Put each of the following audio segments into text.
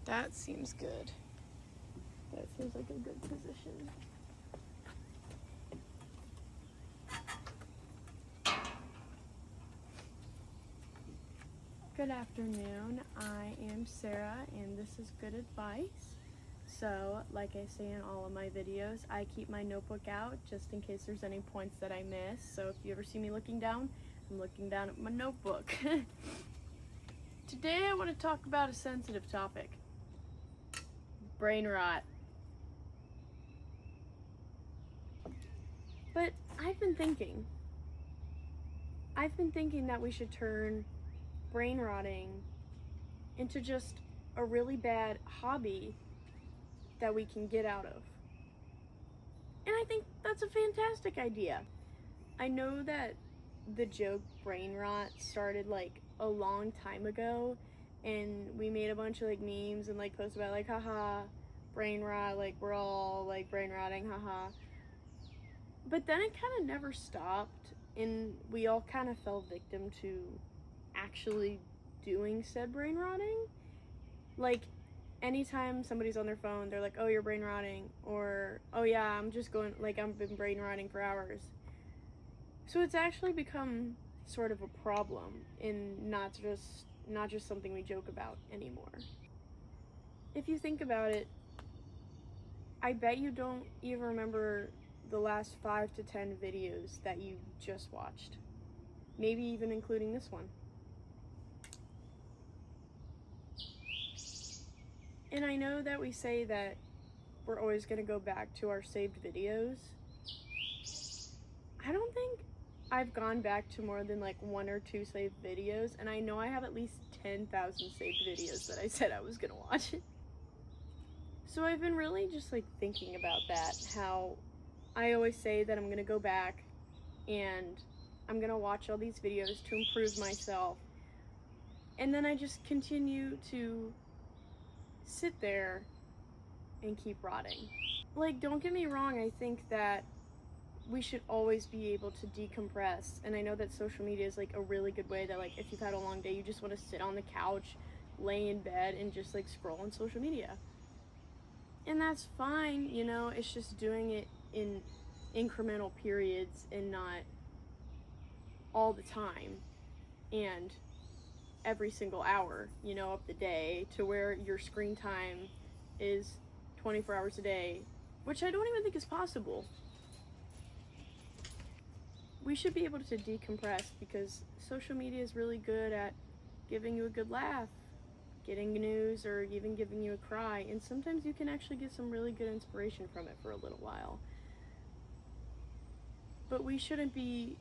That seems good. That seems like a good position. Good afternoon. I am Sarah and this is Good.AdVise. So, like I say in all of my videos, I keep my notebook out just in case there's any points that I miss. So if you ever see me looking down, I'm looking down at my notebook. Today I want to talk about a sensitive topic. Brain rot. But I've been thinking that we should turn brain rotting into just a really bad hobby that we can get out of. And I think that's a fantastic idea. I know that the joke brain rot started like a long time ago, and we made a bunch of like memes and like posts about like haha brain rot, like we're all like brain rotting, haha. But then it kind of never stopped, and we all kind of fell victim to actually doing said brain rotting. Like anytime somebody's on their phone, they're like, oh, you're brain rotting, or oh yeah, I'm just going, like I've been brain rotting for hours. So it's actually become sort of a problem and not just something we joke about anymore. If you think about it, I bet you don't even remember the last 5 to 10 videos that you just watched. Maybe even including this one. And I know that we say that we're always going to go back to our saved videos. I don't think I've gone back to more than like 1 or 2 saved videos, and I know I have at least 10,000 saved videos that I said I was going to watch. So I've been really just like thinking about that, how I always say that I'm going to go back and I'm going to watch all these videos to improve myself. And then I just continue to sit there and keep rotting. Like, don't get me wrong, I think that we should always be able to decompress, and I know that social media is like a really good way that like if you've had a long day, you just want to sit on the couch, lay in bed, and just like scroll on social media. And that's fine, you know, it's just doing it in incremental periods and not all the time and every single hour, you know, of the day, to where your screen time is 24 hours a day, which I don't even think is possible. We should be able to decompress because social media is really good at giving you a good laugh, getting news, or even giving you a cry, and sometimes you can actually get some really good inspiration from it for a little while. But we shouldn't be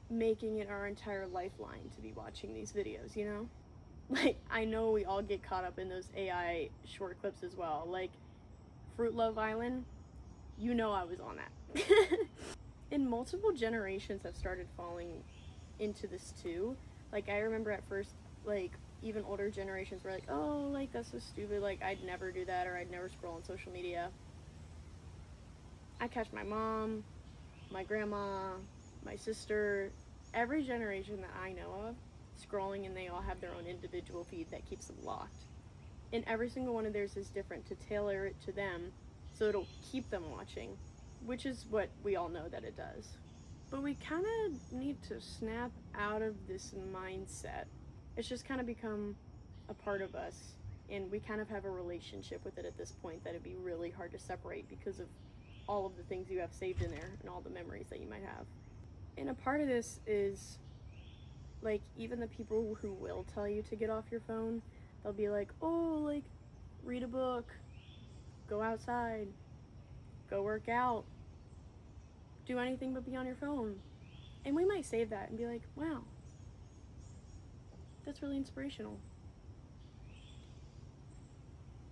making it our entire lifeline to be watching these videos, you know? Like, I know we all get caught up in those AI short clips as well. Like, Fruit Love Island, you know I was on that. And multiple generations have started falling into this too. Like, I remember at first, like, even older generations were like, oh, like, that's so stupid, like, I'd never do that, or I'd never scroll on social media. I catch my mom, my grandma, my sister, every generation that I know of scrolling, and they all have their own individual feed that keeps them locked. And every single one of theirs is different to tailor it to them so it'll keep them watching, which is what we all know that it does. But we kind of need to snap out of this mindset. It's just kind of become a part of us, and we kind of have a relationship with it at this point that it'd be really hard to separate because of all of the things you have saved in there and all the memories that you might have. And a part of this is, like, even the people who will tell you to get off your phone, they'll be like, oh, like, read a book, go outside, go work out, do anything but be on your phone. And we might save that and be like, wow, that's really inspirational.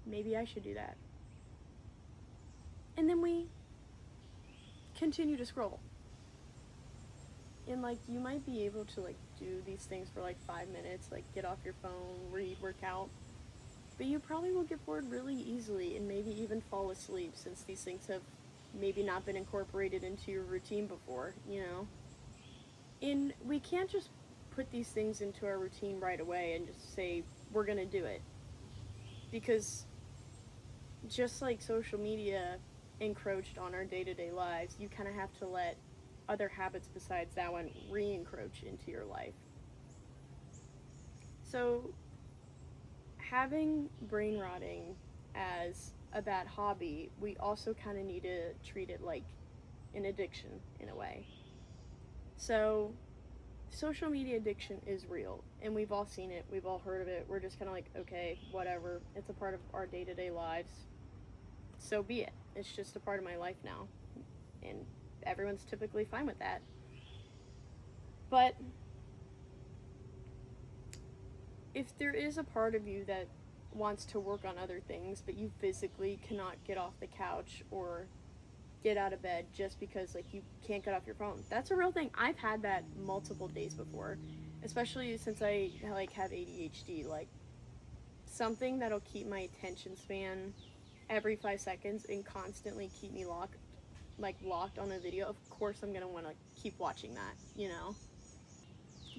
Maybe I should do that. And then we continue to scroll. And like, you might be able to like do these things for like 5 minutes, like get off your phone, read, work out, but you probably will get bored really easily and maybe even fall asleep, since these things have maybe not been incorporated into your routine before, you know? And we can't just put these things into our routine right away and just say, we're gonna do it. Because just like social media encroached on our day-to-day lives, you kind of have to let other habits besides that one re-encroach into your life. So having brain rotting as a bad hobby, we also kind of need to treat it like an addiction in a way. So social media addiction is real, and we've all seen it, we've all heard of it. We're just kind of like, okay, whatever, it's a part of our day-to-day lives, so be it. It's just a part of my life now, and everyone's typically fine with that. But if there is a part of you that wants to work on other things, but you physically cannot get off the couch or get out of bed just because like you can't get off your phone, that's a real thing. I've had that multiple days before, especially since I like have ADHD. Like, something that'll keep my attention span every 5 seconds and constantly keep me locked on a video, of course I'm gonna want to keep watching that,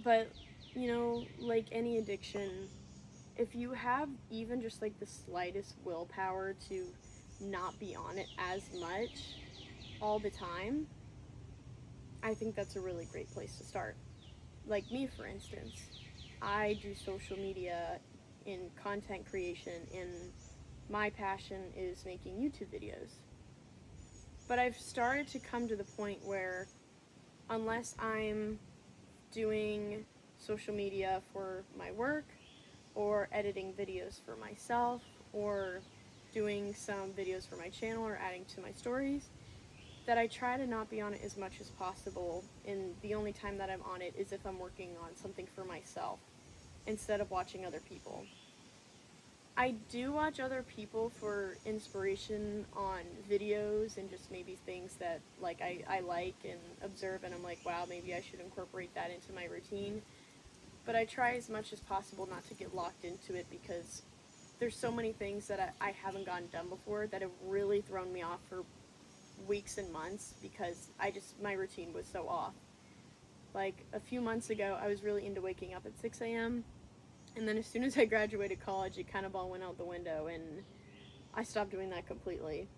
but like any addiction, if you have even just like the slightest willpower to not be on it as much all the time, I think that's a really great place to start. Like me, for instance, I do social media in content creation, and my passion is making YouTube videos. But I've started to come to the point where, unless I'm doing social media for my work, or editing videos for myself, or doing some videos for my channel, or adding to my stories, that I try to not be on it as much as possible, and the only time that I'm on it is if I'm working on something for myself, instead of watching other people. I do watch other people for inspiration on videos and just maybe things that like I like and observe, and I'm like, wow, maybe I should incorporate that into my routine. But I try as much as possible not to get locked into it, because there's so many things that I haven't gotten done before that have really thrown me off for weeks and months, because my routine was so off. Like a few months ago, I was really into waking up at 6 a.m. And then as soon as I graduated college, it kind of all went out the window, and I stopped doing that completely.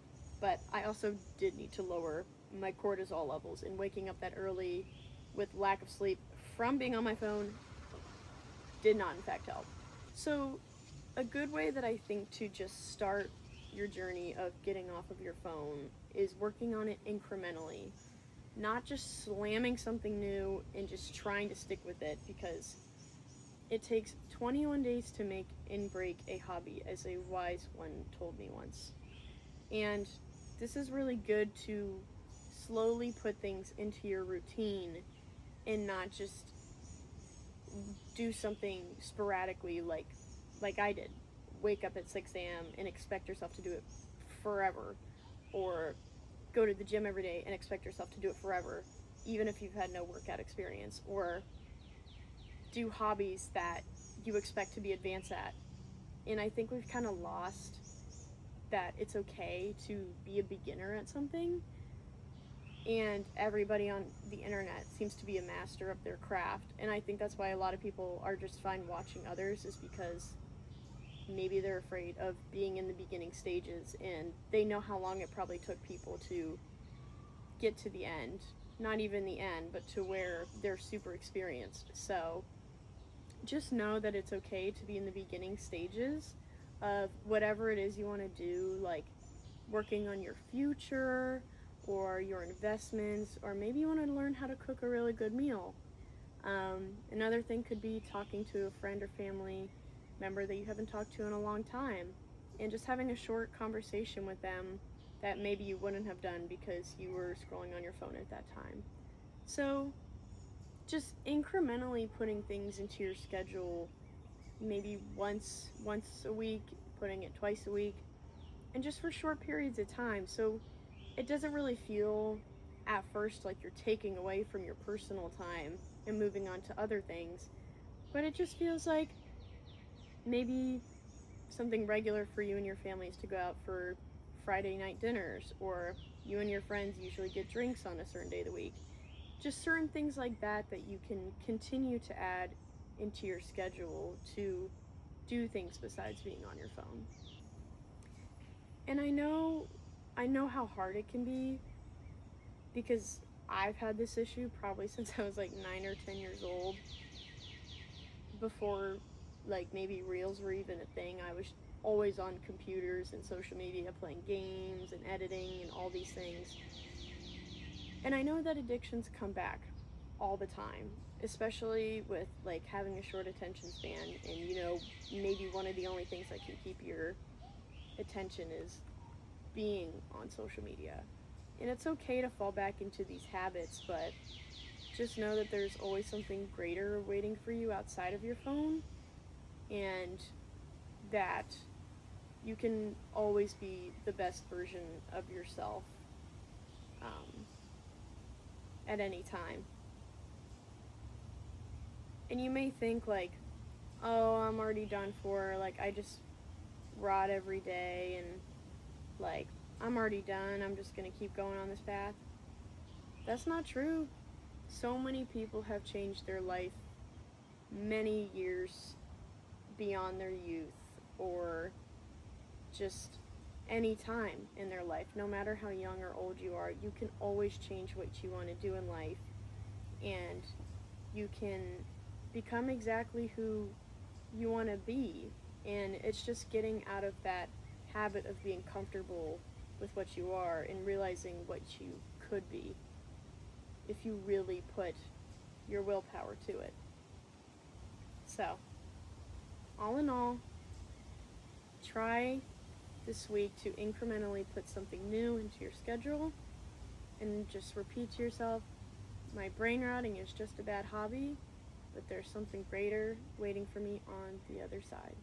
But I also did need to lower my cortisol levels, and waking up that early with lack of sleep from being on my phone did not in fact help. So a good way that I think to just start your journey of getting off of your phone is working on it incrementally, not just slamming something new and just trying to stick with it, because it takes 21 days to make and break a hobby, as a wise one told me once. And this is really good to slowly put things into your routine and not just do something sporadically like I did. Wake up at 6 a.m. and expect yourself to do it forever, or go to the gym every day and expect yourself to do it forever, even if you've had no workout experience, or do hobbies that you expect to be advanced at. And I think we've kind of lost that it's okay to be a beginner at something, and everybody on the internet seems to be a master of their craft. And I think that's why a lot of people are just fine watching others, is because maybe they're afraid of being in the beginning stages, and they know how long it probably took people to get to the end. Not even the end, but to where they're super experienced. So just know that it's okay to be in the beginning stages of whatever it is you want to do, like working on your future or your investments, or maybe you want to learn how to cook a really good meal. Another thing could be talking to a friend or family member that you haven't talked to in a long time, and just having a short conversation with them that maybe you wouldn't have done because you were scrolling on your phone at that time. So just incrementally putting things into your schedule, maybe once a week, putting it twice a week, and just for short periods of time, so it doesn't really feel at first like you're taking away from your personal time and moving on to other things, but it just feels like maybe something regular for you and your family is to go out for Friday night dinners, or you and your friends usually get drinks on a certain day of the week. Just certain things like that that you can continue to add into your schedule to do things besides being on your phone. And I know how hard it can be, because I've had this issue probably since I was like 9 or 10 years old. Before, like, maybe reels were even a thing, I was always on computers and social media playing games and editing and all these things. And I know that addictions come back all the time, especially with like having a short attention span, and maybe one of the only things that can keep your attention is being on social media. And it's okay to fall back into these habits, but just know that there's always something greater waiting for you outside of your phone, and that you can always be the best version of yourself um, at any time. And you may think, like, oh, I'm already done for, like, I just rot every day, and, like, I'm already done, I'm just gonna keep going on this path. That's not true. So many people have changed their life many years beyond their youth, or just any time in their life. No matter how young or old you are, you can always change what you want to do in life, and you can become exactly who you want to be. And it's just getting out of that habit of being comfortable with what you are and realizing what you could be if you really put your willpower to it. So, all in all, try this week to incrementally put something new into your schedule, and just repeat to yourself, my brain rotting is just a bad hobby, but there's something greater waiting for me on the other side.